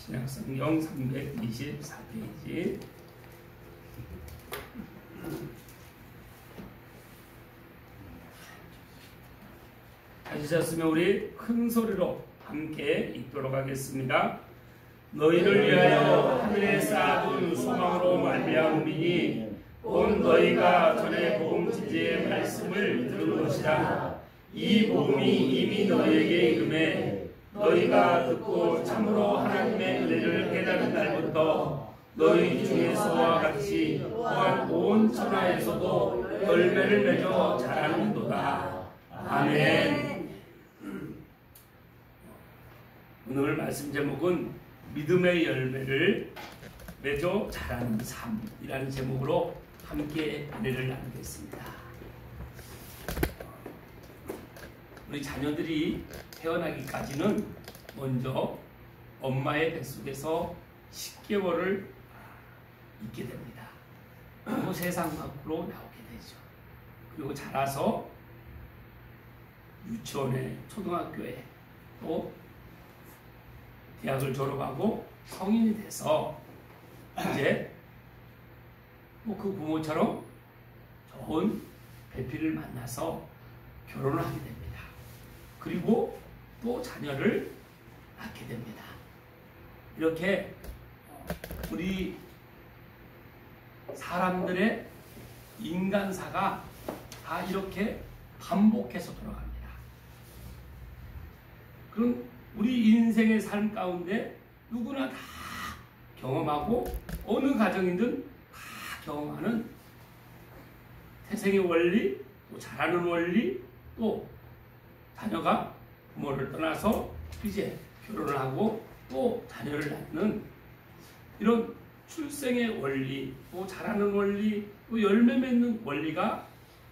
신약성경 324페이지. 찾으셨으면 우리 큰 소리로 함께 읽도록 하겠습니다. 너희를 위하여 하늘에 쌓아둔 소망으로 말미암음이니 온 너희가 전에 복음 진리의 말씀을 들은 것이라. 이 복음이 이미 너희에게 이름에 너희가 듣고 참으로 하나님의 은혜를 깨달은 날부터 너희 중에서와 같이 또한 온 천하에서도 열매를 맺어 자라는도다. 아멘. 오늘 말씀 제목은 믿음의 열매를 맺어 자라는 삶이라는 제목으로 함께 은혜를 나누겠습니다. 우리 자녀들이 태어나기까지는 먼저 엄마의 뱃속에서 10개월을 있게 됩니다. 그리고 세상 밖으로 나오게 되죠. 그리고 자라서 유치원에, 초등학교에, 또 대학을 졸업하고 성인이 돼서 이제 뭐 그 부모처럼 좋은 배필을 만나서 결혼을 하게 됩니다. 그리고 또 자녀를 낳게 됩니다. 이렇게 우리 사람들의 인간사가 다 이렇게 반복해서 돌아갑니다. 그럼 우리 인생의 삶 가운데 누구나 다 경험하고 어느 가정이든 다 경험하는 태생의 원리, 또 자라는 원리, 또 자녀가 부모를 떠나서 이제 결혼을 하고 또 자녀를 낳는 이런 출생의 원리, 또 자라는 원리, 또 열매 맺는 원리가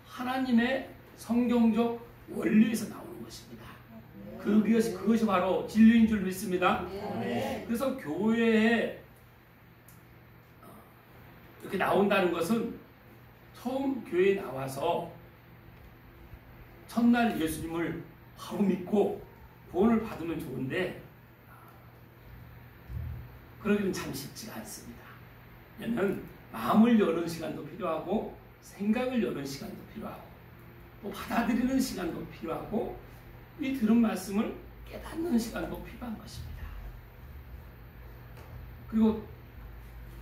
하나님의 성경적 원리에서 나오는 것입니다. 그것이 바로 진리인 줄 믿습니다. 그래서 교회에 이렇게 나온다는 것은 처음 교회에 나와서 첫날 예수님을 바로 믿고 구원을 받으면 좋은데 그러기는 참 쉽지가 않습니다. 왜냐하면 마음을 여는 시간도 필요하고 생각을 여는 시간도 필요하고 또 받아들이는 시간도 필요하고 이 들은 말씀을 깨닫는 시간도 필요한 것입니다. 그리고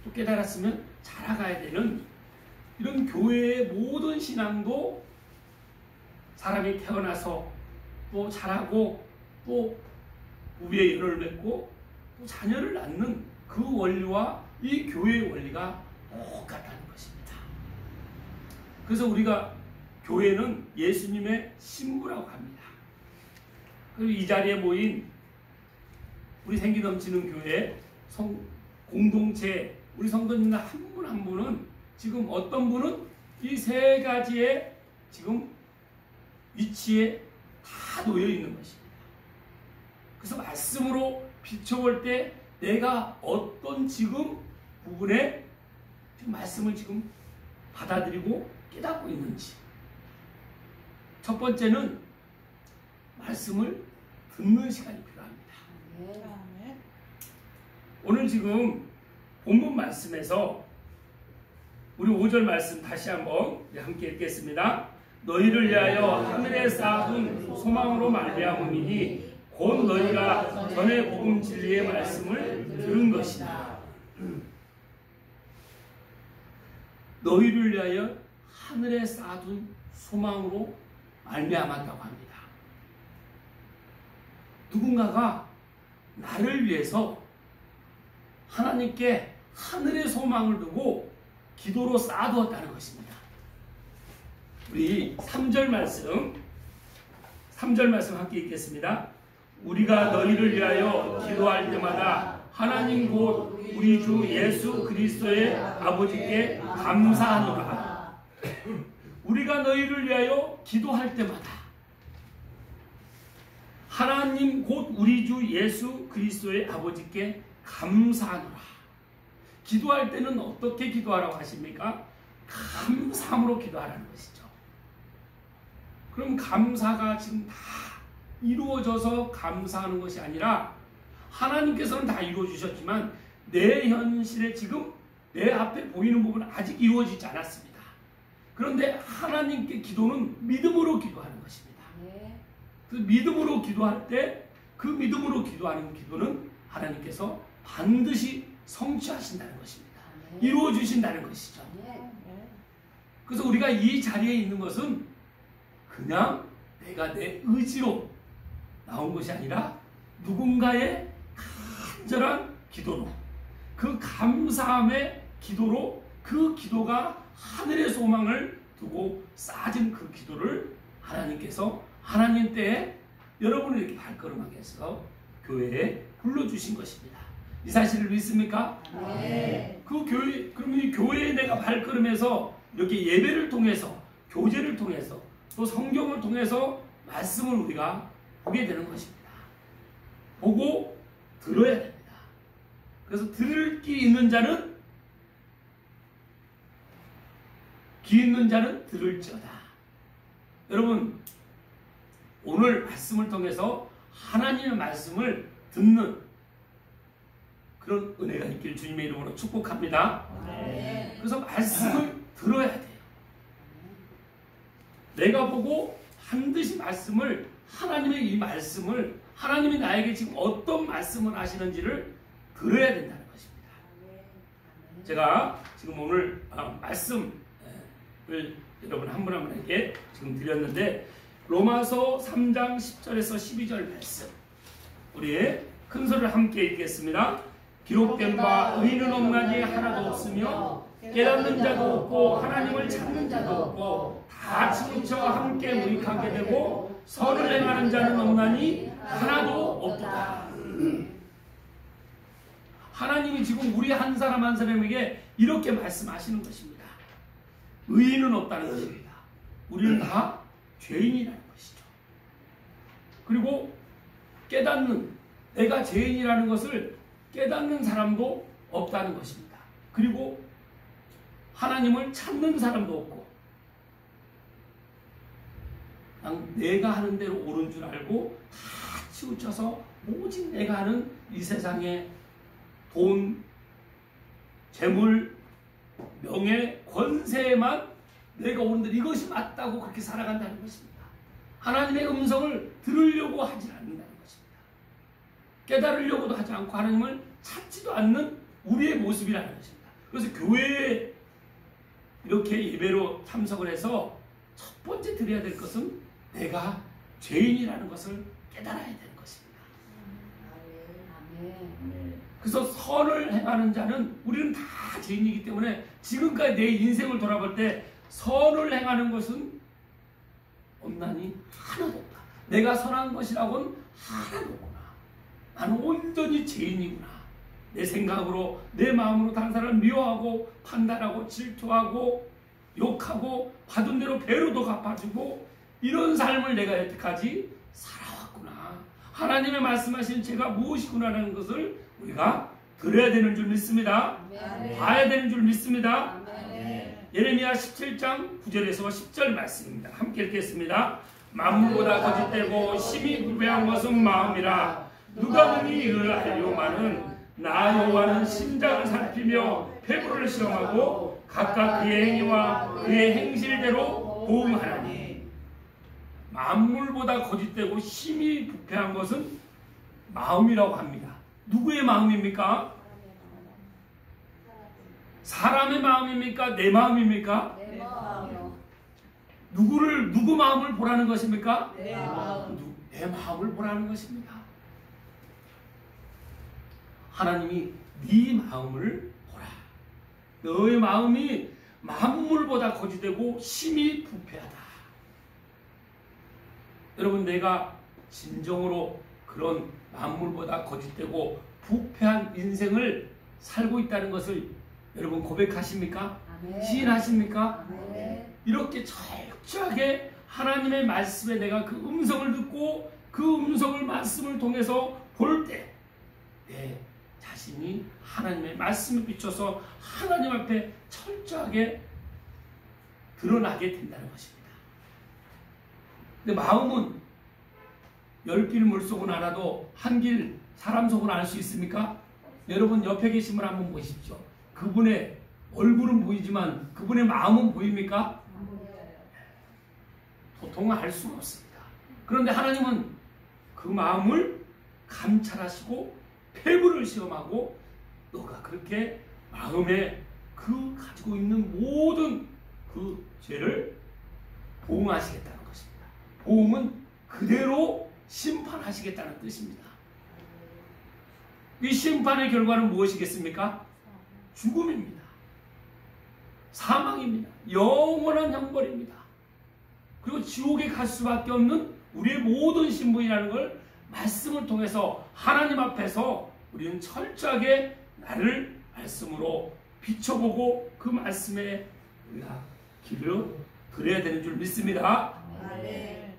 또 깨달았으면 자라가야 되는 이런 교회의 모든 신앙도 사람이 태어나서 또 자라고 또 부부의 열을 맺고 또 자녀를 낳는 그 원리와 이 교회의 원리가 똑같다는 것입니다. 그래서 우리가 교회는 예수님의 신부라고 합니다. 그리고 이 자리에 모인 우리 생기 넘치는 교회 공동체 우리 성도님들 한 분 한 분은 지금 어떤 분은 이 세 가지의 지금 위치에 다 놓여 있는 것입니다. 그래서 말씀으로 비춰볼 때 내가 어떤 지금 부분에 지금 말씀을 지금 받아들이고 깨닫고 있는지. 첫 번째는 말씀을 듣는 시간이 필요합니다. 오늘 지금 본문 말씀에서 우리 5절 말씀 다시 한번 함께 읽겠습니다. 너희를 위하여 하늘에 쌓아둔 소망으로 말미암음이니 곧 너희가 전에 복음 진리의 말씀을 들은 것이다. 너희를 위하여 하늘에 쌓아둔 소망으로 말미암았다고 합니다. 누군가가 나를 위해서 하나님께 하늘의 소망을 두고 기도로 쌓아두었다는 것입니다. 우리 3절 말씀 함께 읽겠습니다. 우리가 너희를 위하여 기도할 때마다 하나님 곧 우리 주 예수 그리스도의 아버지께 감사하노라. 우리가 너희를 위하여 기도할 때마다 하나님 곧 우리 주 예수 그리스도의 아버지께 감사하노라. 기도할 때는 어떻게 기도하라고 하십니까? 감사함으로 기도하라는 것이죠. 그럼 감사가 지금 다 이루어져서 감사하는 것이 아니라 하나님께서는 다 이루어 주셨지만 내 현실에 지금 내 앞에 보이는 부분은 아직 이루어지지 않았습니다. 그런데 하나님께 기도는 믿음으로 기도하는 것입니다. 그 믿음으로 기도할 때 그 믿음으로 기도하는 기도는 하나님께서 반드시 성취하신다는 것입니다. 이루어 주신다는 것이죠. 그래서 우리가 이 자리에 있는 것은 그냥 내가 내 의지로 나온 것이 아니라 누군가의 간절한 기도로, 그 감사함의 기도로, 그 기도가 하늘의 소망을 두고 쌓아진 그 기도를 하나님께서 하나님 때에 여러분을 이렇게 발걸음하게 해서 교회에 불러주신 것입니다. 이 사실을 믿습니까? 네. 그 교회, 그러면 이 교회에 내가 발걸음해서 이렇게 예배를 통해서, 교제를 통해서, 또 성경을 통해서 말씀을 우리가 보게 되는 것입니다. 보고 들어야 됩니다. 그래서 들을 귀 있는 자는, 귀 있는 자는 들을지어다. 여러분, 오늘 말씀을 통해서 하나님의 말씀을 듣는 그런 은혜가 있길 주님의 이름으로 축복합니다. 네. 그래서 말씀을 들어야 돼요. 내가 보고 반드시 말씀을, 하나님의 이 말씀을, 하나님이 나에게 지금 어떤 말씀을 하시는지를 들어야 된다는 것입니다. 제가 지금 오늘 말씀을 여러분 한 분 한 분에게 지금 드렸는데, 로마서 3장 10절에서 12절 말씀, 우리 큰 소리를 함께 읽겠습니다. 기록된 바 의인은 없나니 하나도 없으며 깨닫는 자도 없고 하나님을 찾는 자도 없고 다 치우쳐 함께 무익하게 되고 선을 행하는 자는 없나니 하나도 없도다. 하나님이 지금 우리 한 사람 한 사람에게 이렇게 말씀하시는 것입니다. 의인은 없다는 것입니다. 우리는 다 죄인이라는 것이죠. 그리고 깨닫는, 내가 죄인이라는 것을 깨닫는 사람도 없다는 것입니다. 그리고 하나님을 찾는 사람도 없고, 그냥 내가 하는 대로 옳은 줄 알고 다 치우쳐서 오직 내가 하는 이 세상의 돈, 재물, 명예, 권세에만 내가 옳은 대로 이것이 맞다고 그렇게 살아간다는 것입니다. 하나님의 음성을 들으려고 하지 않는다는 것입니다. 깨달으려고도 하지 않고 하나님을 찾지도 않는 우리의 모습이라는 것입니다. 그래서 교회에 이렇게 예배로 참석을 해서 첫 번째 드려야 될 것은 내가 죄인이라는 것을 깨달아야 되는 것입니다. 그래서 선을 행하는 자는, 우리는 다 죄인이기 때문에 지금까지 내 인생을 돌아볼 때 선을 행하는 것은 없나니 하나도 없다. 내가 선한 것이라고는 하나도 없구나. 나는 온전히 죄인이구나. 내 생각으로, 내 마음으로 다른 사람을 미워하고 판단하고 질투하고 욕하고 받은 대로 배로도 갚아주고 이런 삶을 내가 여태까지 살아왔구나. 하나님의 말씀하신 죄가 무엇이구나라는 것을 우리가 들어야 되는 줄 믿습니다. 봐야 되는 줄 믿습니다. 예레미야 17장 9절에서 10절 말씀입니다. 함께 읽겠습니다. 만물보다 거짓되고 심히 불배한 것은 마음이라. 누가 능히 이를 알려마는 나 여호와는 심장을 살피며 폐부를 시험하고 각각 그의 행위와 그의 행실대로 보응하나니. 만물보다 거짓되고 심히 부패한 것은 마음이라고 합니다. 누구의 마음입니까? 사람의 마음입니까? 내 마음입니까? 내 마음이요. 누구 마음을 보라는 것입니까? 내 마음. 내 마음을 보라는 것입니다. 하나님이 네 마음을 보라. 너의 마음이 만물보다 거짓되고 심히 부패하다. 여러분, 내가 진정으로 그런 만물보다 거짓되고 부패한 인생을 살고 있다는 것을 여러분 고백하십니까? 아멘. 시인하십니까? 아멘. 이렇게 철저하게 하나님의 말씀에 내가 그 음성을 듣고 그 음성을 말씀을 통해서 볼 때 내 자신이 하나님의 말씀에 비춰서 하나님 앞에 철저하게 드러나게 된다는 것입니다. 근데 마음은 10길 물속은 알아도 한 길 사람 속을 알 수 있습니까? 여러분 옆에 계신 분 한번 보십시오. 그분의 얼굴은 보이지만 그분의 마음은 보입니까? 도통 알 수가 없습니다. 그런데 하나님은 그 마음을 감찰하시고 폐부를 시험하고 너가 그렇게 마음에 그 가지고 있는 모든 그 죄를 보응하시겠다는 것입니다. 보응은 그대로 심판하시겠다는 뜻입니다. 이 심판의 결과는 무엇이겠습니까? 죽음입니다. 사망입니다. 영원한 형벌입니다. 그리고 지옥에 갈 수밖에 없는 우리의 모든 신분이라는 걸 말씀을 통해서 하나님 앞에서 우리는 철저하게 나를 말씀으로 비춰보고 그 말씀에 우리가 길을 들어야 되는 줄 믿습니다. 아멘.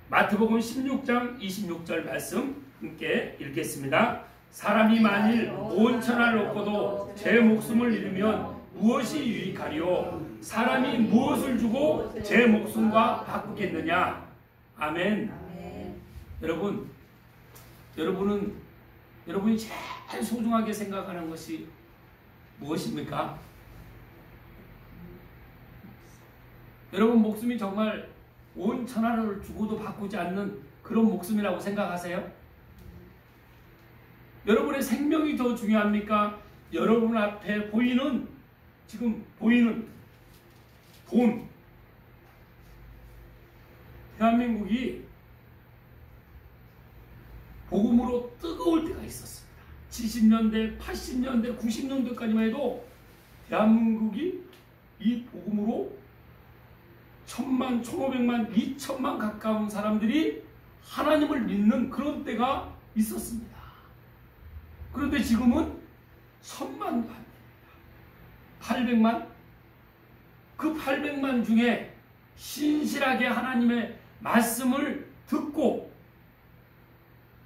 마태복음 16장 26절 말씀 함께 읽겠습니다. 사람이 만일 온 천하를 얻고도 제 목숨을 잃으면 무엇이 유익하리요? 사람이 무엇을 주고 제 목숨과 바꾸겠느냐? 아멘. 아멘. 여러분이 제일 소중하게 생각하는 것이 무엇입니까? 여러분 목숨이 정말 온 천하를 주고도 바꾸지 않는 그런 목숨이라고 생각하세요? 여러분의 생명이 더 중요합니까? 여러분 앞에 지금 보이는 돈. 대한민국이 복음으로 뜨거울 때가 있었습니다. 70년대, 80년대, 90년대까지만 해도 대한민국이 이 복음으로 1000만, 1500만, 2000만 가까운 사람들이 하나님을 믿는 그런 때가 있었습니다. 그런데 지금은 1000만도 안 됩니다. 800만? 그 800만 중에 신실하게 하나님의 말씀을 듣고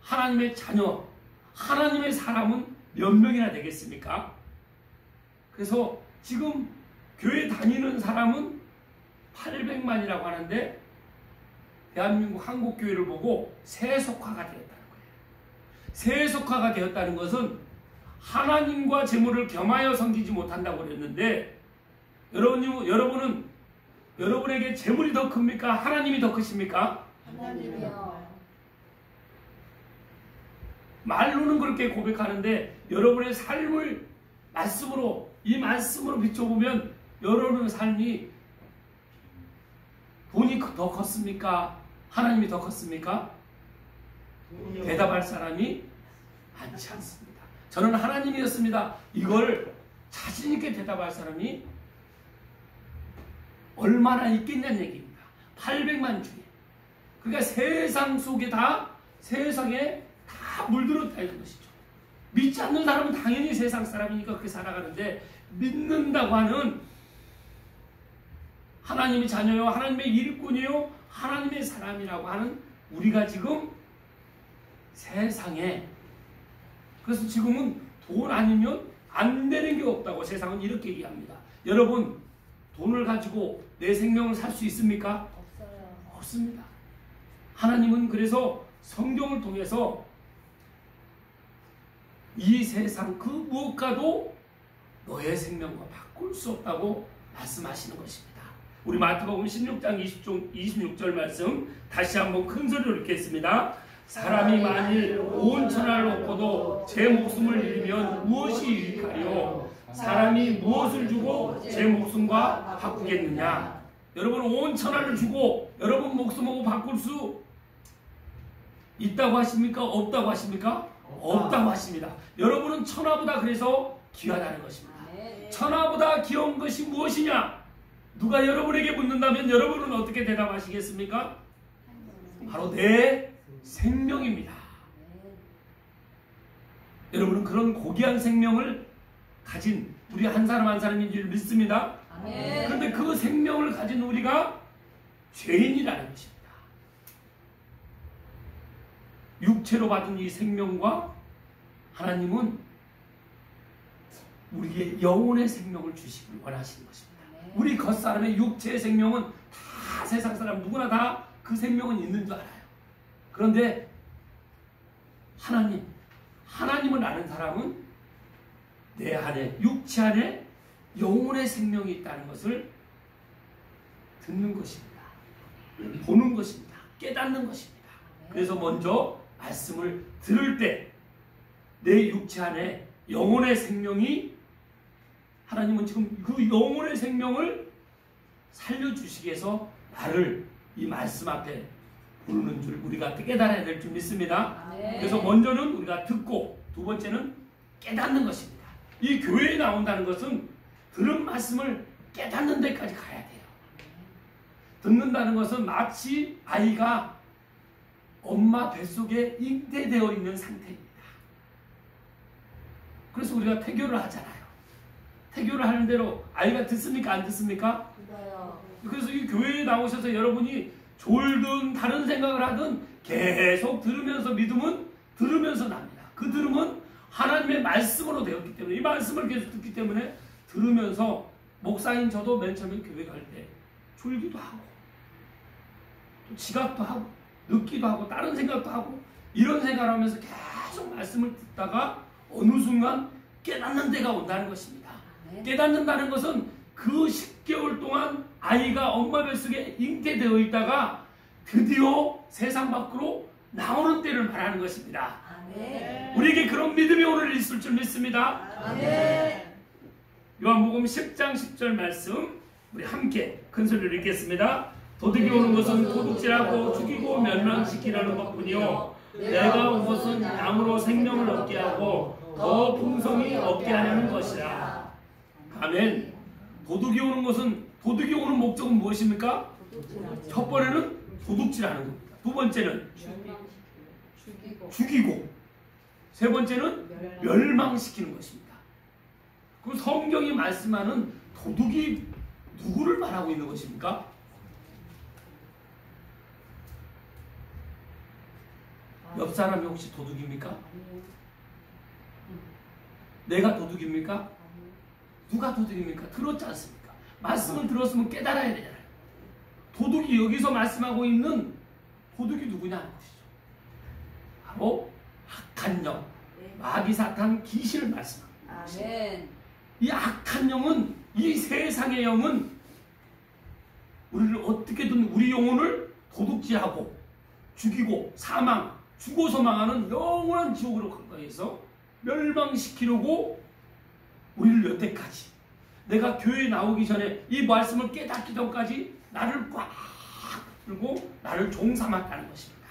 하나님의 자녀, 하나님의 사람은 몇 명이나 되겠습니까? 그래서 지금 교회 다니는 사람은 800만이라고 하는데 대한민국 한국교회를 보고 세속화가 되었다는 거예요. 세속화가 되었다는 것은 하나님과 재물을 겸하여 섬기지 못한다고 그랬는데 여러분은 여러분에게 재물이 더 큽니까? 하나님이 더 크십니까? 하나님이요. 말로는 그렇게 고백하는데 여러분의 삶을 이 말씀으로 비춰보면 여러분의 삶이 돈이 더 컸습니까? 하나님이 더 컸습니까? 대답할 사람이 많지 않습니다. 저는 하나님이었습니다. 이걸 자신 있게 대답할 사람이 얼마나 있겠냐는 얘기입니다. 800만 중에. 그러니까 세상에 다 물들었다는 것이죠. 믿지 않는 사람은 당연히 세상 사람이니까 그렇게 살아가는데 믿는다고 하는 하나님의 자녀요, 하나님의 일꾼이요, 하나님의 사람이라고 하는 우리가 지금 세상에 그래서 지금은 돈 아니면 안 되는 게 없다고 세상은 이렇게 얘기합니다. 여러분 돈을 가지고 내 생명을 살 수 있습니까? 없어요. 없습니다. 하나님은 그래서 성경을 통해서 이 세상 그 무엇과도 너의 생명과 바꿀 수 없다고 말씀하시는 것입니다. 우리 마태복음 16장 26절 말씀 다시 한번 큰 소리로 읽겠습니다. 사람이 만일 온 천하를 얻고도 제 목숨을 잃으면 무엇이 유익하리요? 사람이 무엇을 주고 제 목숨과 바꾸겠느냐? 여러분 온 천하를 주고 여러분 목숨하고 바꿀 수 있다고 하십니까? 없다고 하십니까? 없다고 하십니다. 여러분은 천하보다 그래서 귀하다는 것입니다. 천하보다 귀여운 것이 무엇이냐? 누가 여러분에게 묻는다면 여러분은 어떻게 대답하시겠습니까? 바로 내 생명입니다. 여러분은 그런 고귀한 생명을 가진 우리 한 사람 한 사람인 줄 믿습니다. 그런데 그 생명을 가진 우리가 죄인이라는 것입니다. 육체로 받은 이 생명과 하나님은 우리의 영혼의 생명을 주시길 원하시는 것입니다. 우리 겉사람의 육체의 생명은 다 세상 사람 누구나 다 그 생명은 있는 줄 알아요. 그런데 하나님을 아는 사람은 내 안에, 육체 안에 영혼의 생명이 있다는 것을 듣는 것입니다. 보는 것입니다. 깨닫는 것입니다. 그래서 먼저 말씀을 들을 때 내 육체 안에 영혼의 생명이, 하나님은 지금 그 영혼의 생명을 살려주시기 위해서 나를 이 말씀 앞에 부르는 줄 우리가 깨달아야 될 줄 믿습니다. 그래서 먼저는 우리가 듣고, 두 번째는 깨닫는 것입니다. 이 교회에 나온다는 것은 들은 말씀을 깨닫는 데까지 가야 돼요. 듣는다는 것은 마치 아이가 엄마 뱃속에 잉태되어 있는 상태입니다. 그래서 우리가 태교를 하잖아요. 태교를 하는 대로 아이가 듣습니까? 안 듣습니까? 그래서 이 교회에 나오셔서 여러분이 졸든 다른 생각을 하든 계속 들으면서, 믿음은 들으면서 납니다. 그 들음은 하나님의 말씀으로 되었기 때문에, 이 말씀을 계속 듣기 때문에 들으면서, 목사인 저도 맨 처음에 교회 갈 때 졸기도 하고 또 지각도 하고 늦기도 하고 다른 생각도 하고 이런 생각을 하면서 계속 말씀을 듣다가 어느 순간 깨닫는 데가 온다는 것입니다. 깨닫는다는 것은 그 10개월 동안 아이가 엄마 뱃속에 잉태되어 있다가 드디어 세상 밖으로 나오는 때를 말하는 것입니다. 우리에게 그런 믿음이 오늘 있을 줄 믿습니다. 요한복음 10장 10절 말씀 우리 함께 큰 소리로 읽겠습니다. 도둑이 오는 것은 도둑질하고 죽이고 멸망시키려는 것뿐이요 내가 온 것은 양으로 생명을 얻게 하고 더 풍성히 얻게 하려는 것이라. 아멘. 도둑이 오는 것은, 도둑이 오는 목적은 무엇입니까? 첫 번째는 도둑질하는 겁니다. 두 번째는 죽이고, 세 번째는 멸망시키는 것입니다. 그 성경이 말씀하는 도둑이 누구를 말하고 있는 것입니까? 옆 사람이 혹시 도둑입니까? 내가 도둑입니까? 누가 도둑입니까? 들었지 않습니까? 말씀을 들었으면 깨달아야 되잖아요. 도둑이, 여기서 말씀하고 있는 도둑이 누구냐는 것이죠. 바로 악한 영, 마귀 사탄 귀신을 말씀합니다. 이 악한 영은, 이 세상의 영은 우리를 어떻게든, 우리 영혼을 도둑질하고 죽이고 사망, 죽어서 망하는 영원한 지옥으로 가까이서 멸망시키려고 우리를 여태까지, 내가 교회에 나오기 전에 이 말씀을 깨닫기 전까지 나를 꽉 들고 나를 종삼았다는 것입니다.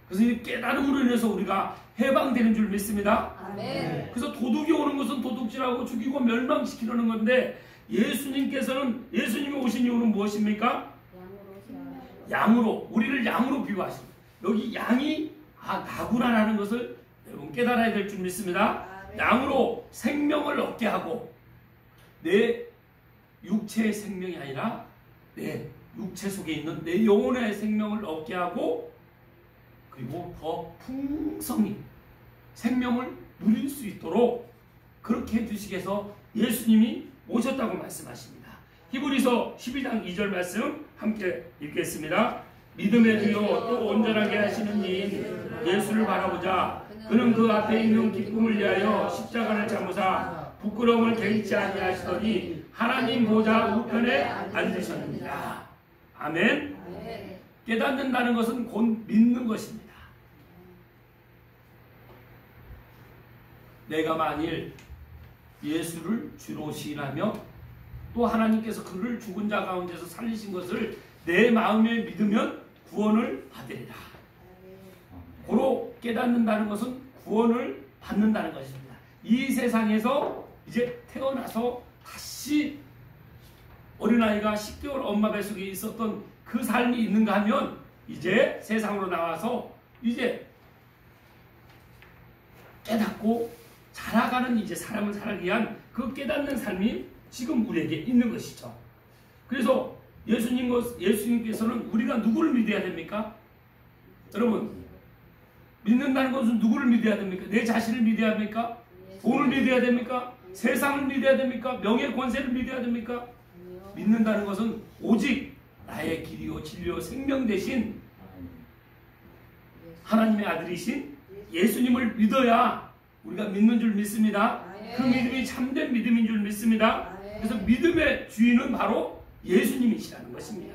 그래서 이 깨달음으로 인해서 우리가 해방되는 줄 믿습니다. 아멘. 그래서 도둑이 오는 것은 도둑질하고 죽이고 멸망시키려는 건데, 예수님께서는, 예수님이 오신 이유는 무엇입니까? 양으로, 우리를 양으로 비유하십니다. 여기 양이 나구나라는 것을 여러분 깨달아야 될 줄 믿습니다. 양으로 생명을 얻게 하고, 내 육체의 생명이 아니라 내 육체 속에 있는 내 영혼의 생명을 얻게 하고, 그리고 더 풍성히 생명을 누릴 수 있도록 그렇게 해주시기 위해서 예수님이 오셨다고 말씀하십니다. 히브리서 12장 2절 말씀 함께 읽겠습니다. 믿음의 주요 또 온전하게 하시는 이인 예수를 바라보자. 그는 그 앞에 있는 기쁨을 위하여 십자가를 참으사 부끄러움을 개의치 아니하시더니 하나님 보좌 우편에 앉으셨느니라. 아멘. 깨닫는다는 것은 곧 믿는 것입니다. 내가 만일 예수를 주로 시인하며 또 하나님께서 그를 죽은 자 가운데서 살리신 것을 내 마음에 믿으면 구원을 받으리라. 고로 깨닫는다는 것은 구원을 받는다는 것입니다. 이 세상에서 이제 태어나서 다시 어린아이가 10개월 엄마 뱃속에 있었던 그 삶이 있는가 하면, 이제 세상으로 나와서 이제 깨닫고 자라가는 이제 사람을 살기 위한 그 깨닫는 삶이 지금 우리에게 있는 것이죠. 그래서 예수님께서는 우리가 누구를 믿어야 됩니까? 여러분, 믿는다는 것은 누구를 믿어야 됩니까? 내 자신을 믿어야 합니까? 돈을 믿어야 됩니까? 세상을 믿어야 됩니까? 명예 권세를 믿어야 됩니까? 믿는다는 것은 오직 나의 길이요 진리요 생명 대신 하나님의 아들이신 예수님을 믿어야 우리가 믿는 줄 믿습니다. 그 아멘. 믿음이 참된 믿음인 줄 믿습니다. 아멘. 그래서 믿음의 주인은 바로 예수님이시라는 것입니다.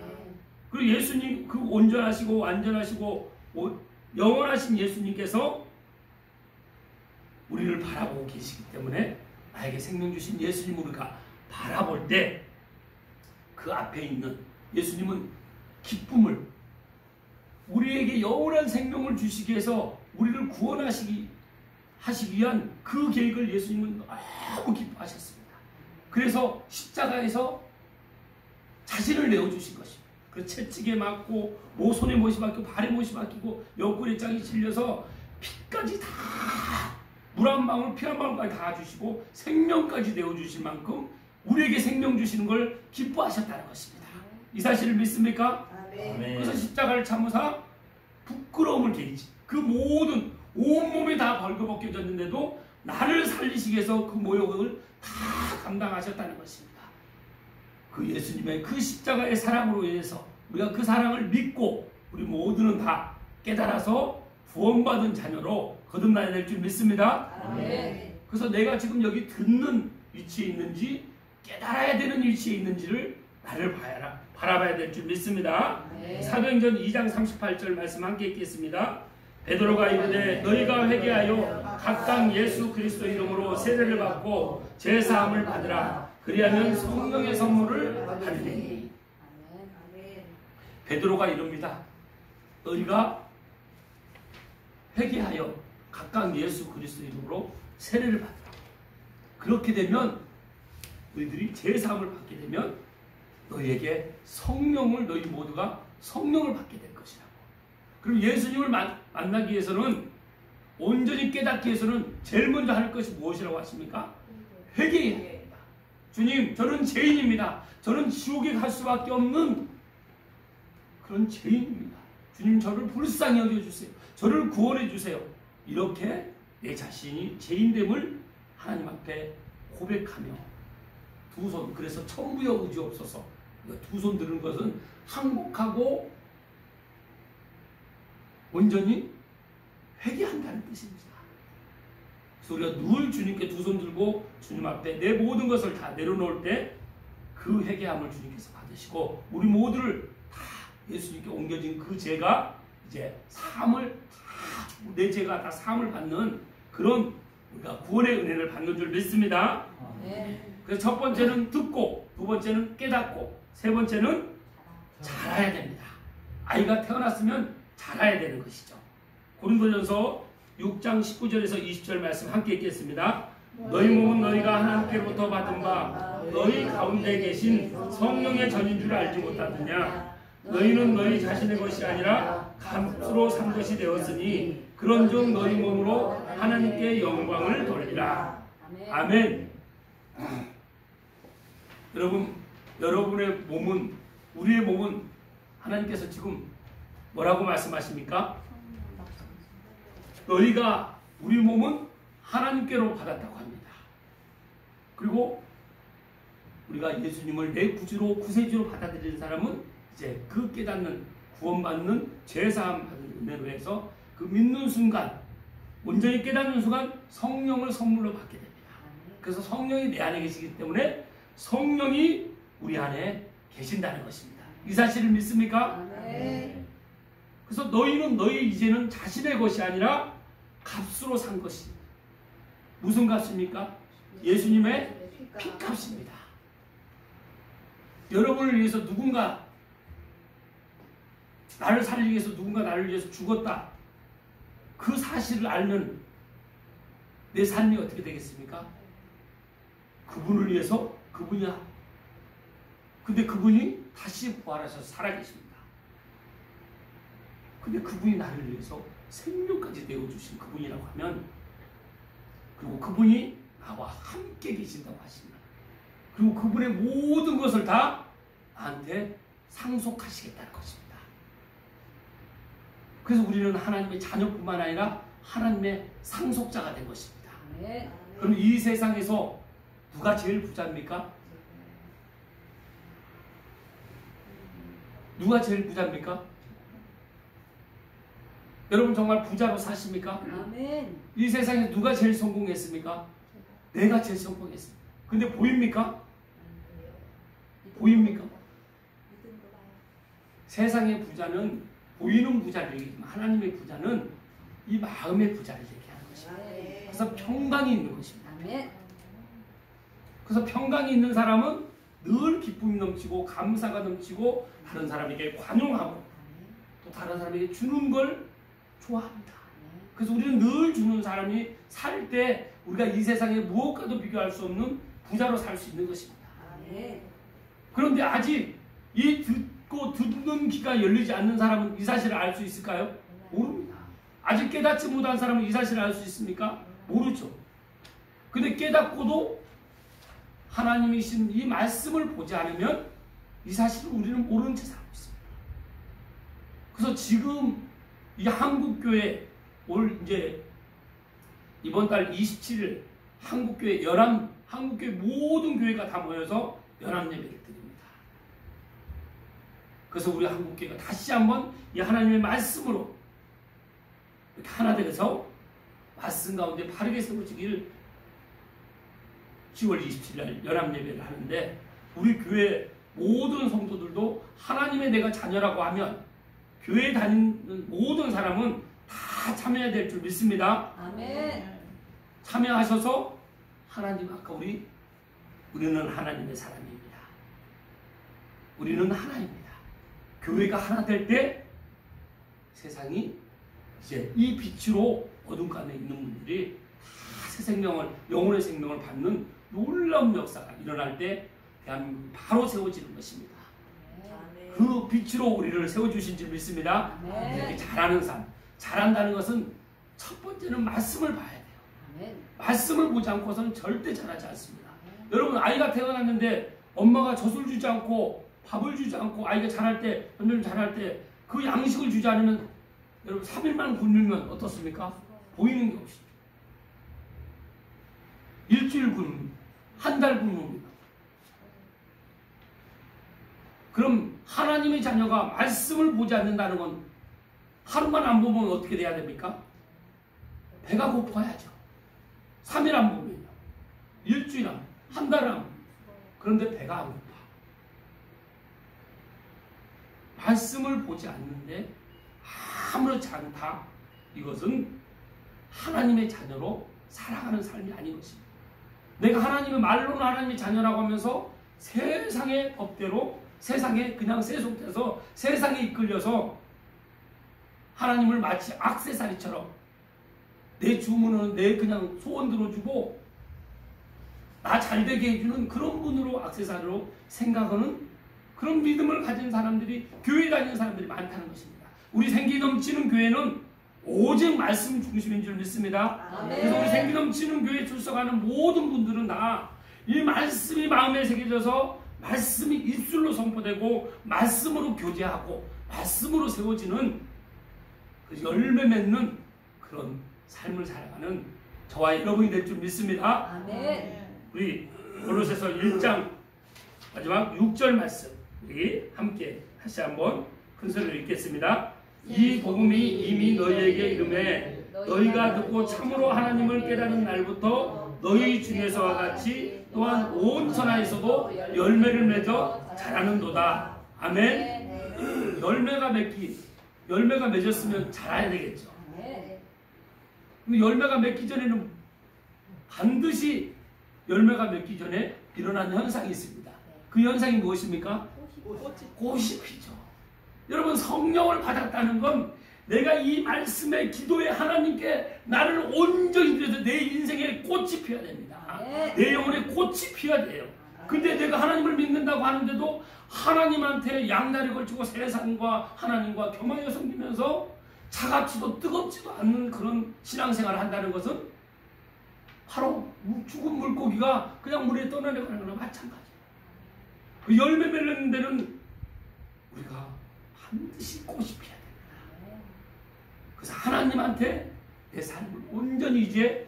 그리고 예수님, 그 온전하시고 완전하시고 영원하신 예수님께서 우리를 바라보고 계시기 때문에 나에게 생명 주신 예수님을 우리가 바라볼 때 그 앞에 있는 예수님은 기쁨을, 우리에게 영원한 생명을 주시기 위해서 우리를 구원하시기 위한 그 계획을 예수님은 너무 기뻐하셨습니다. 그래서 십자가에서 자신을 내어주신 것입니다. 그 채찍에 맞고 손에 못이 박히고 발에 못이 박히고 옆구리에 짱이 찔려서 피까지 다, 물 한 방울 피 한 방울까지 다 주시고 생명까지 내어주실 만큼 우리에게 생명 주시는 걸 기뻐하셨다는 것입니다. 이 사실을 믿습니까? 아멘. 그래서 십자가를 참으사 부끄러움을 개의지, 그 모든 온몸이 다 벌거벗겨졌는데도 나를 살리시기 위해서 그 모욕을 다 감당하셨다는 것입니다. 그 예수님의 그 십자가의 사랑으로 인해서 우리가 그 사랑을 믿고 우리 모두는 다 깨달아서 구원받은 자녀로 거듭나야 될 줄 믿습니다. 아멘. 그래서 내가 지금 여기 듣는 위치에 있는지 깨달아야 되는 위치에 있는지를 나를 바라봐야 될 줄 믿습니다. 아멘. 사도행전 2장 38절 말씀 함께 읽겠습니다. 베드로가 이르되 너희가 회개하여 각각 예수 그리스도 이름으로 세례를 받고 제사함을 받으라. 그리하면 성령의 선물을 받으리니. 아멘. 베드로가 이릅니다. 너희가 회개하여 각각 예수 그리스도 이름으로 세례를 받으라. 그렇게 되면 너희들이 제사함을 받게 되면 너희에게 성령을, 너희 모두가 성령을 받게 될 것이라고. 그럼 예수님을 만나기 위해서는, 온전히 깨닫기 위해서는 제일 먼저 할 것이 무엇이라고 하십니까? 회개해야 됩니다. 주님, 저는 죄인입니다. 저는 지옥에 갈 수밖에 없는 그런 죄인입니다. 주님, 저를 불쌍히 여겨주세요. 저를 구원해 주세요. 이렇게 내 자신이 죄인됨을 하나님 앞에 고백하며 두 손, 그래서 천부여 의지 없어서 두 손 드는 것은 항복하고 온전히 회개한다는 뜻입니다. 그래서 우리가 늘 주님께 두 손 들고 주님 앞에 내 모든 것을 다 내려놓을 때 그 회개함을 주님께서 받으시고 우리 모두를 다 예수님께 옮겨진 그 죄가 이제 사함을 다, 내 죄가 다 사함을 받는 그런 우리가 구원의 은혜를 받는 줄 믿습니다. 그래서 첫 번째는 듣고, 두 번째는 깨닫고, 세 번째는 자라야 됩니다. 아이가 태어났으면 자라야 되는 것이죠. 고린도전서 6장 19절에서 20절 말씀 함께 읽겠습니다. 너희 몸은 너희가 하나님께로부터 받은 바 너희 가운데 계신 성령의 전인 줄 알지 못하느냐. 너희는 너희 자신의 것이 아니라 값으로 산 것이 되었으니 그런즉 너희 몸으로 하나님께 영광을 돌리라. 아멘. 여러분, 여러분의 몸은, 우리의 몸은 하나님께서 지금 뭐라고 말씀하십니까? 너희가, 우리 몸은 하나님께로 받았다고 합니다. 그리고 우리가 예수님을 내 구주로, 구세주로 받아들이는 사람은 이제 그 깨닫는, 구원받는, 죄사함 받는 은혜로 해서 그 믿는 순간, 온전히 깨닫는 순간 성령을 선물로 받게 됩니다. 그래서 성령이 내 안에 계시기 때문에 성령이 우리 안에 계신다는 것입니다. 이 사실을 믿습니까? 네. 그래서 너희는 너희 이제는 자신의 것이 아니라 값으로 산 것이. 무슨 값입니까? 예수님의 피값입니다. 여러분을 위해서 누군가, 나를 살리기 위해서 누군가 나를 위해서 죽었다. 그 사실을 알면 내 삶이 어떻게 되겠습니까? 그분을 위해서, 그분이야. 근데 그분이 다시 부활하셔서 살아계십니다. 근데 그분이 나를 위해서 생명까지 내어주신 그분이라고 하면, 그리고 그분이 나와 함께 계신다고 하십니다. 그리고 그분의 모든 것을 다 나한테 상속하시겠다는 것입니다. 그래서 우리는 하나님의 자녀뿐만 아니라 하나님의 상속자가 된 것입니다. 그럼 이 세상에서 누가 제일 부자입니까? 누가 제일 부자입니까? 여러분 정말 부자로 사십니까? 아멘. 이 세상에 누가 제일 성공했습니까? 내가 제일 성공했습니다. 근데 보입니까? 보입니까? 세상의 부자는 보이는 부자를 얘기하지만 하나님의 부자는 이 마음의 부자를 얘기하는 것입니다. 그래서 평강이 있는 것입니다. 아멘. 그래서 평강이 있는 사람은 늘 기쁨이 넘치고 감사가 넘치고 다른 사람에게 관용하고 또 다른 사람에게 주는 걸 좋아합니다. 그래서 우리는 늘 주는 사람이 살 때 우리가 이 세상에 무엇과도 비교할 수 없는 부자로 살 수 있는 것입니다. 아멘. 그런데 아직 이 듣고 듣는 귀가 열리지 않는 사람은 이 사실을 알 수 있을까요? 모릅니다. 아직 깨닫지 못한 사람은 이 사실을 알 수 있습니까? 모르죠. 근데 깨닫고도 하나님이신 이 말씀을 보지 않으면 이 사실을 우리는 모르는 채 살고 있습니다. 그래서 지금 이 한국교회 올 이제 이번 달 27일 한국교회 한국교회 모든 교회가 다 모여서 연합예배를 드립니다. 그래서 우리 한국교회가 다시 한번 이 하나님의 말씀으로 이렇게 하나 되어서 말씀 가운데 바르게 세워지기를 10월 27일 날 연합예배를 하는데 우리 교회 모든 성도들도 하나님의 내가 자녀라고 하면 교회 다니는 모든 사람은 다 참여해야 될 줄 믿습니다. 아멘. 참여하셔서 하나님 아까 우리는 하나님의 사람입니다. 우리는 하나입니다. 교회가 하나 될 때 세상이 이제 이 빛으로 어둠 가운데 있는 분들이 다 새 생명을 영혼의 생명을 받는 놀라운 역사가 일어날 때 대한민국이 바로 세워지는 것입니다. 아멘. 그 빛으로 우리를 세워주신 줄 믿습니다. 아멘. 이렇게 잘하는 삶, 잘한다는 것은 첫 번째는 말씀을 봐야 돼요. 아멘. 말씀을 보지 않고서는 절대 잘하지 않습니다. 여러분 아이가 태어났는데 엄마가 젖을 주지 않고 밥을 주지 않고 아이가 자랄 때 점점 자랄 때 그 양식을 주지 않으면 여러분 3일만 굶으면 어떻습니까? 보이는 게 없죠. 일주일 굶으면 한 달 굶으면 그럼 하나님의 자녀가 말씀을 보지 않는다는 건 하루만 안 보면 어떻게 돼야 됩니까? 배가 고파야죠. 3일 안 보면요. 일주일 안 보면, 한 달 안 보면. 그런데 배가 안 고파. 말씀을 보지 않는데 아무렇지 않다. 이것은 하나님의 자녀로 살아가는 삶이 아닌 것입니다. 내가 하나님의 말로는 하나님의 자녀라고 하면서 세상의 법대로 세상에 그냥 세속돼서 세상에 이끌려서 하나님을 마치 액세서리처럼 내 주문은 내 그냥 소원 들어주고 나 잘되게 해주는 그런 분으로 액세서리로 생각하는 그런 믿음을 가진 사람들이 교회 다니는 사람들이 많다는 것입니다. 우리 생기 넘치는 교회는 오직 말씀 중심인 줄 믿습니다. 아멘. 그래서 우리 생기 넘치는 교회에 출석하는 모든 분들은 다 이 말씀이 마음에 새겨져서 말씀이 입술로 선포되고 말씀으로 교제하고 말씀으로 세워지는 그 열매 맺는 그런 삶을 살아가는 저와 여러분이 될 줄 믿습니다. 아멘. 우리 골로새서 1장 마지막 6절 말씀 우리 함께 다시 한번 큰 소리로 읽겠습니다. 이 복음이 이미 너희에게 이름에 너희가 듣고 참으로 하나님을 깨닫는 날부터 너희 중에서와 같이 또한 온 천하에서도 열매를 맺어 자라는도다. 아멘. 열매가 맺었으면 자라야 되겠죠. 열매가 맺기 전에는 반드시 열매가 맺기 전에 일어나는 현상이 있습니다. 그 현상이 무엇입니까? 꽃이 피죠. 여러분 성령을 받았다는 건 내가 이 말씀에 기도에 하나님께 나를 온전히 드려서 내 인생에 꽃이 피어야 됩니다. 내 영혼에 꽃이 피어야 돼요. 근데 내가 하나님을 믿는다고 하는데도 하나님한테 양다리 걸치고 세상과 하나님과 교만하게 섬기면서 차갑지도 뜨겁지도 않는 그런 신앙생활을 한다는 것은 바로 죽은 물고기가 그냥 물에 떠내려가는 거나 마찬가지예요. 그 열매 맺는 데는 우리가 반드시 꽃이 피어야 됩니다. 그래서 하나님한테 내 삶을 온전히 이제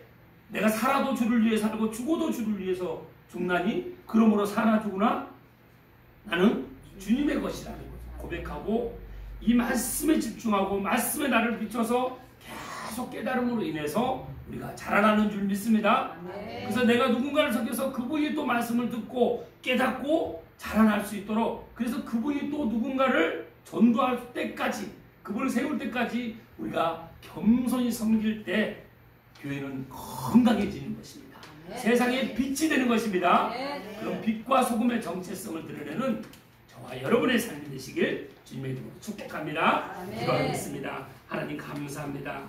내가 살아도 주를 위해 살고 죽어도 주를 위해서 죽나니 그러므로 사나 죽으나 나는 주님의 것이라는 것을 고백하고 이 말씀에 집중하고 말씀에 나를 비춰서 계속 깨달음으로 인해서 우리가 자라나는 줄 믿습니다. 그래서 내가 누군가를 섬겨서 그분이 또 말씀을 듣고 깨닫고 자라날 수 있도록, 그래서 그분이 또 누군가를 전도할 때까지, 그분을 세울 때까지 우리가 겸손히 섬길 때 교회는 건강해지는 것입니다. 세상에 빛이 되는 것입니다. 그런 빛과 소금의 정체성을 드러내는 저와 여러분의 삶이 되시길 주님의 이름으로 축복합니다. 기도하겠습니다. 하나님 감사합니다.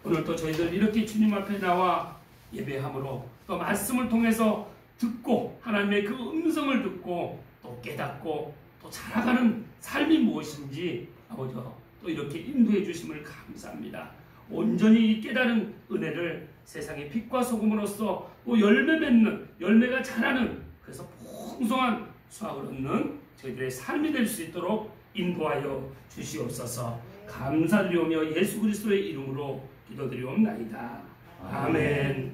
오늘 또 저희들 이렇게 주님 앞에 나와 예배함으로 또 말씀을 통해서 듣고 하나님의 그 음성을 듣고 또 깨닫고 또 자라가는 삶이 무엇인지 아버지 또 이렇게 인도해 주심을 감사합니다. 온전히 이 깨달은 은혜를 세상의 빛과 소금으로서 또 열매 맺는, 열매가 자라는, 그래서 풍성한 수확을 얻는 저희들의 삶이 될 수 있도록 인도하여 주시옵소서. 감사드리오며 예수 그리스도의 이름으로 기도드리옵나이다. 아멘.